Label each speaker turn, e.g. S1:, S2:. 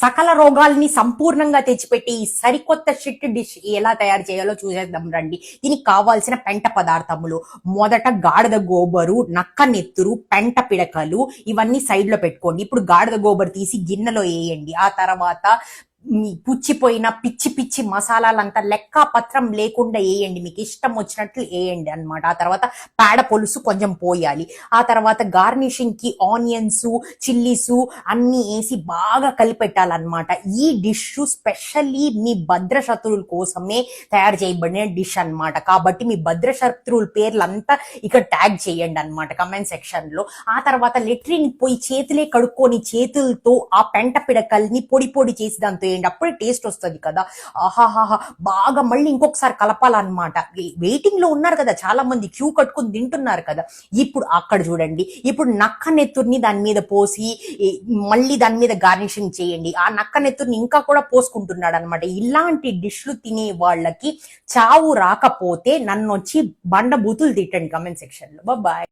S1: సకల రోగాల్ని సంపూర్ణంగా తెచ్చిపెట్టి ఈ సరికొత్త షిట్ డిష్ ఎలా తయారు చేయాలో చూసేద్దాం రండి. దీనికి కావాల్సిన పెంట పదార్థములు: మొదట గాడిద గోబరు, నక్క నెత్తురు, పెంట పిడకలు ఇవన్నీ సైడ్ లో పెట్టుకోండి. ఇప్పుడు గాడిద గోబరు తీసి గిన్నెలో వేయండి. ఆ తర్వాత పుచ్చిపోయిన పిచ్చి పిచ్చి మసాలాలంతా లెక్క పత్రం లేకుండా వేయండి, మీకు ఇష్టం వచ్చినట్లు వేయండి అనమాట. ఆ తర్వాత పేడ పొలుసు కొంచెం పోయాలి. ఆ తర్వాత గార్నిషింగ్ కి ఆనియన్స్, చిల్లీస్ అన్ని వేసి బాగా కలిపెట్టాలన్నమాట. ఈ డిష్ స్పెషల్లీ మీ భద్రశత్రువుల కోసమే తయారు చేయబడిన డిష్ అన్నమాట. కాబట్టి మీ భద్రశత్రువుల పేర్లంతా ఇక్కడ ట్యాగ్ చేయండి అనమాట కమెంట్ సెక్షన్ లో. ఆ తర్వాత లెట్రిన్ పోయి చేతులే కడుక్కొని చేతులతో ఆ పెంట పిడకల్ని పొడి పొడి చేసి దాంతో వేయండి, అప్పుడే టేస్ట్ వస్తుంది కదా. ఆహాహాహా, బాగా మళ్ళీ ఇంకొకసారి కలపాలన్నమాట. వెయిటింగ్ లో ఉన్నారు కదా చాలా మంది, క్యూ కట్టుకుని తింటున్నారు కదా. ఇప్పుడు అక్కడ చూడండి, ఇప్పుడు నక్క నెత్తుర్ని దాని మీద పోసి మళ్ళీ దాని మీద గార్నిషింగ్ చేయండి. ఆ నక్క నెత్తుర్ని ఇంకా కూడా పోసుకుంటున్నాడు అనమాట. ఇలాంటి డిష్లు తినే వాళ్ళకి చావు రాకపోతే నన్ను వచ్చి బండ బూతులు తిట్టండి కమెంట్ సెక్షన్ లో. బాయ్.